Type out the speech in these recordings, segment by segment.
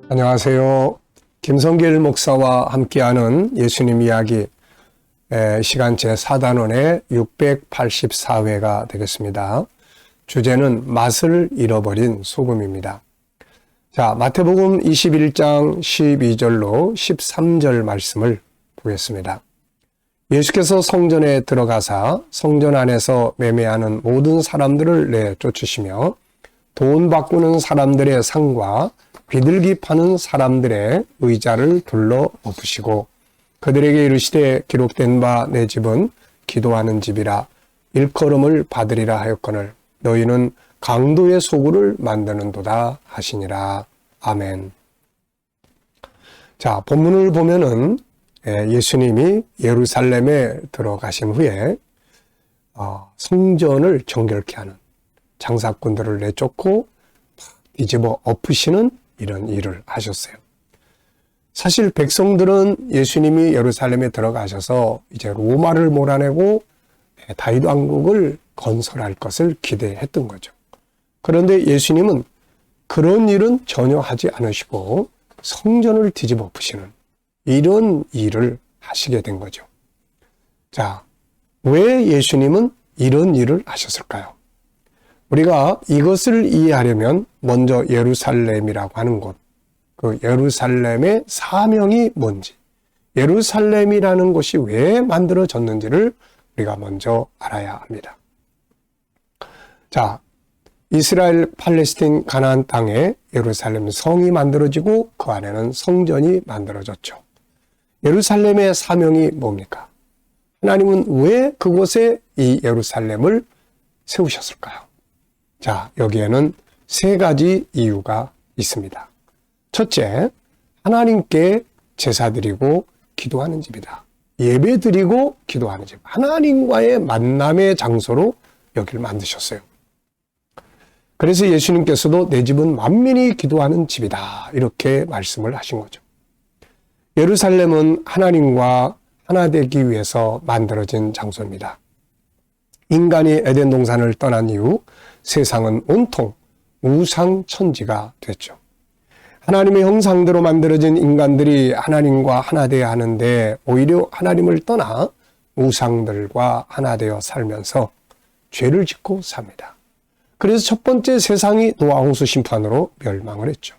안녕하세요. 김성길 목사와 함께하는 예수님 이야기 시간 제4단원의 684회가 되겠습니다. 주제는 맛을 잃어버린 소금입니다. 자, 마태복음 21장 12절로 13절 말씀을 보겠습니다. 예수께서 성전에 들어가사 성전 안에서 매매하는 모든 사람들을 내쫓으시며 돈 바꾸는 사람들의 상과 비둘기 파는 사람들의 의자를 둘러 엎으시고 그들에게 이르시되 기록된 바 내 집은 기도하는 집이라 일컬음을 받으리라 하였거늘 너희는 강도의 소굴을 만드는도다 하시니라. 아멘. 자, 본문을 보면은 예수님이 예루살렘에 들어가신 후에 성전을 정결케 하는 장사꾼들을 내쫓고 뒤집어 엎으시는 이런 일을 하셨어요. 사실 백성들은 예수님이 예루살렘에 들어가셔서 이제 로마를 몰아내고 다윗 왕국을 건설할 것을 기대했던 거죠. 그런데 예수님은 그런 일은 전혀 하지 않으시고 성전을 뒤집어 엎으시는 이런 일을 하시게 된 거죠. 자, 왜 예수님은 이런 일을 하셨을까요? 우리가 이것을 이해하려면 먼저 예루살렘이라고 하는 곳, 그 예루살렘의 사명이 뭔지, 예루살렘이라는 곳이 왜 만들어졌는지를 우리가 먼저 알아야 합니다. 자, 이스라엘 팔레스틴 가나안 땅에 예루살렘 성이 만들어지고 그 안에는 성전이 만들어졌죠. 예루살렘의 사명이 뭡니까? 하나님은 왜 그곳에 이 예루살렘을 세우셨을까요? 자, 여기에는 세 가지 이유가 있습니다. 첫째, 하나님께 제사 드리고 기도하는 집이다. 예배 드리고 기도하는 집. 하나님과의 만남의 장소로 여기를 만드셨어요. 그래서 예수님께서도 내 집은 만민이 기도하는 집이다. 이렇게 말씀을 하신 거죠. 예루살렘은 하나님과 하나 되기 위해서 만들어진 장소입니다. 인간이 에덴 동산을 떠난 이후 세상은 온통 우상천지가 됐죠. 하나님의 형상대로 만들어진 인간들이 하나님과 하나 되어야 하는데 오히려 하나님을 떠나 우상들과 하나 되어 살면서 죄를 짓고 삽니다. 그래서 첫 번째 세상이 노아 홍수 심판으로 멸망을 했죠.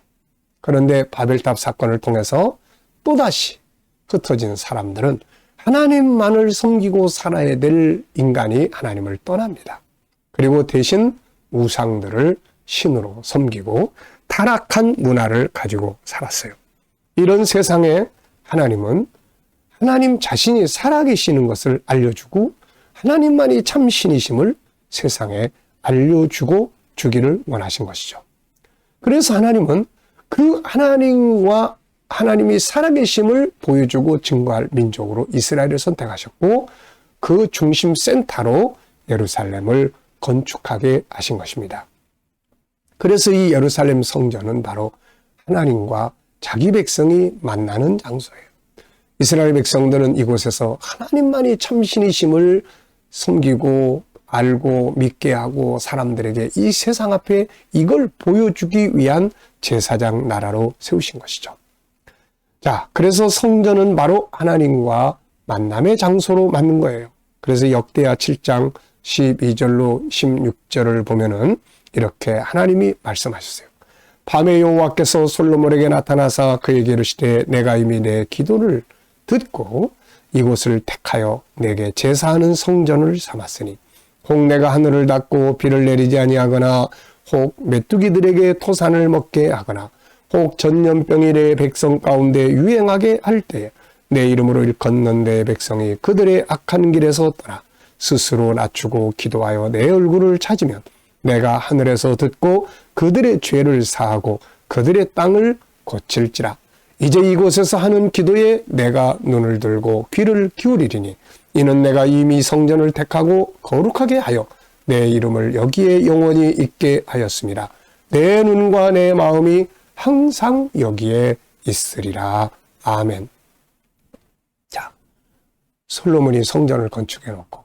그런데 바벨탑 사건을 통해서 또다시 흩어진 사람들은 하나님만을 섬기고 살아야 될 인간이 하나님을 떠납니다. 그리고 대신 우상들을 신으로 섬기고 타락한 문화를 가지고 살았어요. 이런 세상에 하나님은 하나님 자신이 살아계시는 것을 알려주고 하나님만이 참 신이심을 세상에 알려주고 주기를 원하신 것이죠. 그래서 하나님은 그 하나님과 하나님이 살아계심을 보여주고 증거할 민족으로 이스라엘을 선택하셨고 그 중심 센터로 예루살렘을 건축하게 하신 것입니다. 그래서 이 예루살렘 성전은 바로 하나님과 자기 백성이 만나는 장소예요. 이스라엘 백성들은 이곳에서 하나님만이 참신이심을 섬기고 알고 믿게 하고 사람들에게 이 세상 앞에 이걸 보여주기 위한 제사장 나라로 세우신 것이죠. 자, 그래서 성전은 바로 하나님과 만남의 장소로 만든 거예요. 그래서 역대하 7장 12절로 16절을 보면은 이렇게 하나님이 말씀하셨어요. 밤에 여호와께서 솔로몬에게 나타나사 그에게 이르시되 내가 이미 내 기도를 듣고 이곳을 택하여 내게 제사하는 성전을 삼았으니 혹 내가 하늘을 닫고 비를 내리지 아니하거나 혹 메뚜기들에게 토산을 먹게 하거나 혹 전염병이 내 백성 가운데 유행하게 할 때에 내 이름으로 일컫는 내 백성이 그들의 악한 길에서 떠나 스스로 낮추고 기도하여 내 얼굴을 찾으면 내가 하늘에서 듣고 그들의 죄를 사하고 그들의 땅을 고칠지라. 이제 이곳에서 하는 기도에 내가 눈을 들고 귀를 기울이리니 이는 내가 이미 성전을 택하고 거룩하게 하여 내 이름을 여기에 영원히 있게 하였습니다. 내 눈과 내 마음이 항상 여기에 있으리라. 아멘. 자, 솔로몬이 성전을 건축해 놓고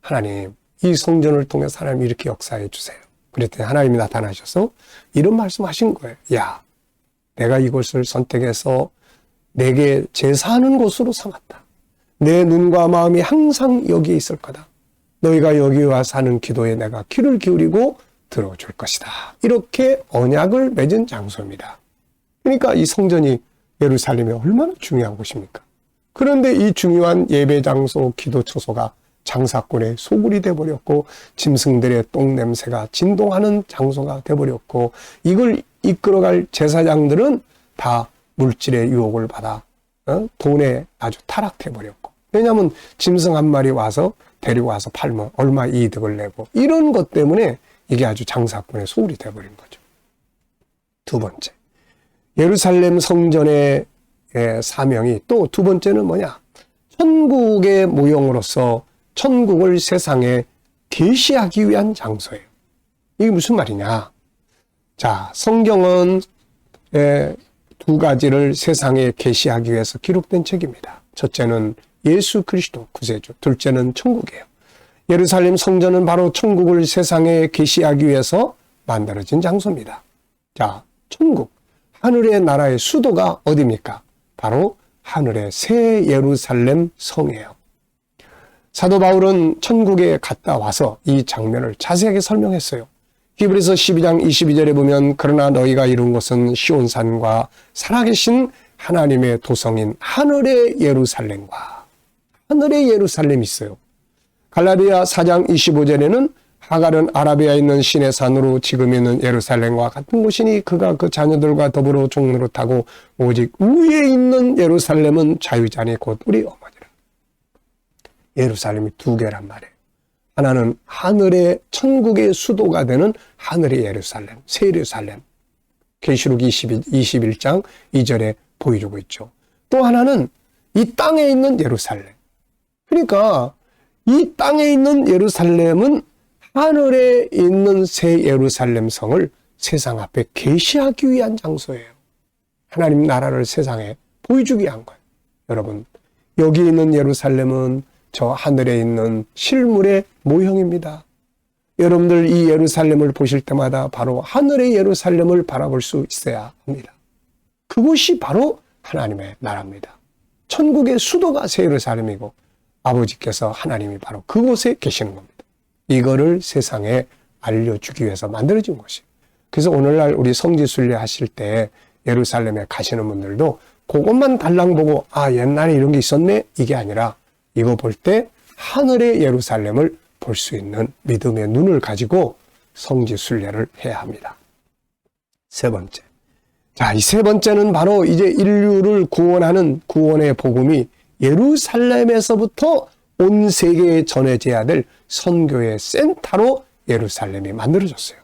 하나님, 이 성전을 통해서 하나님 이렇게 역사해 주세요. 그랬더니 하나님이 나타나셔서 이런 말씀하신 거예요. 야, 내가 이곳을 선택해서 내게 제사하는 곳으로 삼았다. 내 눈과 마음이 항상 여기에 있을 거다. 너희가 여기 와 사는 기도에 내가 귀를 기울이고 들어줄 것이다. 이렇게 언약을 맺은 장소입니다. 그러니까 이 성전이 예루살렘이 얼마나 중요한 곳입니까? 그런데 이 중요한 예배 장소, 기도 처소가 장사꾼의 소굴이 되어버렸고 짐승들의 똥 냄새가 진동하는 장소가 되어버렸고 이걸 이끌어갈 제사장들은 다 물질의 유혹을 받아 돈에 아주 타락해버렸고, 왜냐하면 짐승 한 마리 와서 데리고 와서 팔면 얼마 이득을 내고, 이런 것 때문에 이게 아주 장사꾼의 소굴이 되어버린 거죠. 두 번째, 예루살렘 성전의 사명이 또 두 번째는 뭐냐? 천국의 모형으로서 천국을 세상에 계시하기 위한 장소예요. 이게 무슨 말이냐? 자, 성경은 두 가지를 세상에 계시하기 위해서 기록된 책입니다. 첫째는 예수 그리스도 구세주, 둘째는 천국이에요. 예루살렘 성전은 바로 천국을 세상에 계시하기 위해서 만들어진 장소입니다. 자, 천국, 하늘의 나라의 수도가 어디입니까? 바로 하늘의 새 예루살렘 성이에요. 사도 바울은 천국에 갔다 와서 이 장면을 자세하게 설명했어요. 히브리서 12장 22절에 보면 그러나 너희가 이룬 것은 시온산과 살아계신 하나님의 도성인 하늘의 예루살렘과, 하늘의 예루살렘이 있어요. 갈라디아 4장 25절에는 하갈은 아라비아에 있는 신의 산으로 지금 있는 예루살렘과 같은 곳이니 그가 그 자녀들과 더불어 종로를 타고 오직 위에 있는 예루살렘은 자유자니 곧 우리 어머니라. 예루살렘이 두 개란 말이에요. 하나는 하늘의 천국의 수도가 되는 하늘의 예루살렘, 새 예루살렘. 계시록 21장 2절에 보여주고 있죠. 또 하나는 이 땅에 있는 예루살렘. 그러니까 이 땅에 있는 예루살렘은 하늘에 있는 새 예루살렘 성을 세상 앞에 계시하기 위한 장소예요. 하나님 나라를 세상에 보여주기 위한 거예요. 여러분, 여기 있는 예루살렘은 저 하늘에 있는 실물의 모형입니다. 여러분들 이 예루살렘을 보실 때마다 바로 하늘의 예루살렘을 바라볼 수 있어야 합니다. 그곳이 바로 하나님의 나라입니다. 천국의 수도가 새 예루살렘이고 아버지께서 하나님이 바로 그곳에 계시는 겁니다. 이거를 세상에 알려주기 위해서 만들어진 것이에요. 그래서 오늘날 우리 성지순례 하실 때 예루살렘에 가시는 분들도 그것만 달랑 보고 아 옛날에 이런 게 있었네 이게 아니라 이거 볼 때 하늘의 예루살렘을 볼 수 있는 믿음의 눈을 가지고 성지순례를 해야 합니다. 세 번째. 자, 이 세 번째는 바로 이제 인류를 구원하는 구원의 복음이 예루살렘에서부터 온 세계에 전해져야 될 선교의 센터로 예루살렘이 만들어졌어요.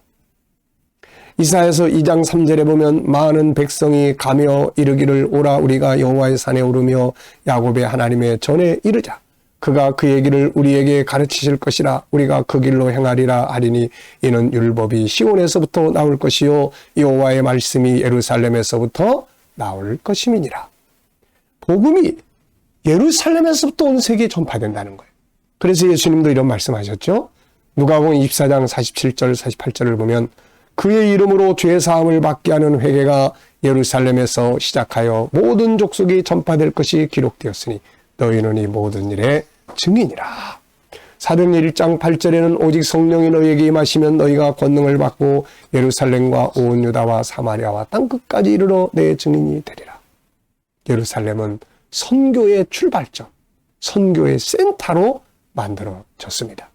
이사야서 2장 3절에 보면 많은 백성이 가며 이르기를 오라 우리가 여호와의 산에 오르며 야곱의 하나님의 전에 이르자. 그가 그의 길을 우리에게 가르치실 것이라 우리가 그 길로 행하리라 하리니 이는 율법이 시온에서부터 나올 것이요 여호와의 말씀이 예루살렘에서부터 나올 것임이니라. 복음이 예루살렘에서부터 온 세계에 전파된다는 거예요. 그래서 예수님도 이런 말씀하셨죠. 누가복음 24장 47절 48절을 보면 그의 이름으로 죄사함을 받게 하는 회개가 예루살렘에서 시작하여 모든 족속이 전파될 것이 기록되었으니 너희는 이 모든 일의 증인이라. 사도행전 1장 8절에는 오직 성령이 너희에게 임하시면 너희가 권능을 받고 예루살렘과 온 유다와 사마리아와 땅끝까지 이르러 내 증인이 되리라. 예루살렘은 선교의 출발점, 선교의 센터로 만들어졌습니다.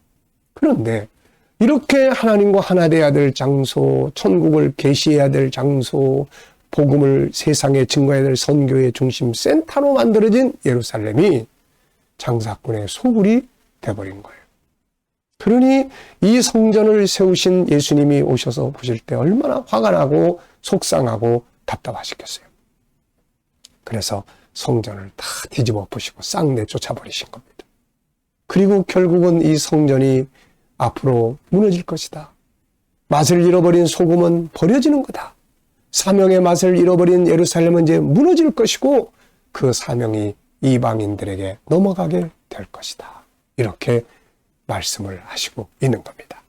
그런데 이렇게 하나님과 하나 되어야 될 장소, 천국을 계시해야 될 장소, 복음을 세상에 증거해야 될 선교의 중심 센터로 만들어진 예루살렘이 장사꾼의 소굴이 되어버린 거예요. 그러니 이 성전을 세우신 예수님이 오셔서 보실 때 얼마나 화가 나고 속상하고 답답하시겠어요. 그래서 성전을 다 뒤집어 엎으시고 싹 내쫓아 버리신 겁니다. 그리고 결국은 이 성전이 앞으로 무너질 것이다. 맛을 잃어버린 소금은 버려지는 거다. 사명의 맛을 잃어버린 예루살렘은 이제 무너질 것이고 그 사명이 이방인들에게 넘어가게 될 것이다. 이렇게 말씀을 하시고 있는 겁니다.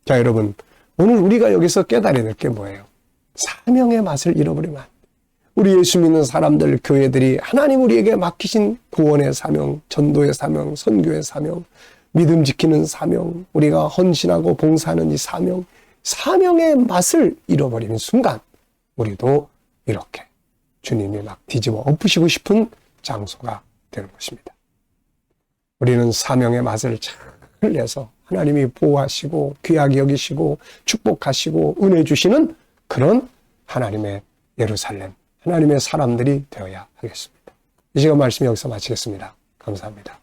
자, 여러분, 오늘 우리가 여기서 깨달아야 될 게 뭐예요? 사명의 맛을 잃어버리면 안 돼. 우리 예수 믿는 사람들, 교회들이 하나님 우리에게 맡기신 구원의 사명, 전도의 사명, 선교의 사명, 믿음 지키는 사명, 우리가 헌신하고 봉사하는 이 사명, 사명의 맛을 잃어버리는 순간 우리도 이렇게 주님이 막 뒤집어 엎으시고 싶은 장소가 되는 것입니다. 우리는 사명의 맛을 잘 내서 하나님이 보호하시고 귀하게 여기시고 축복하시고 은혜 주시는 그런 하나님의 예루살렘, 하나님의 사람들이 되어야 하겠습니다. 이 시간 말씀 여기서 마치겠습니다. 감사합니다.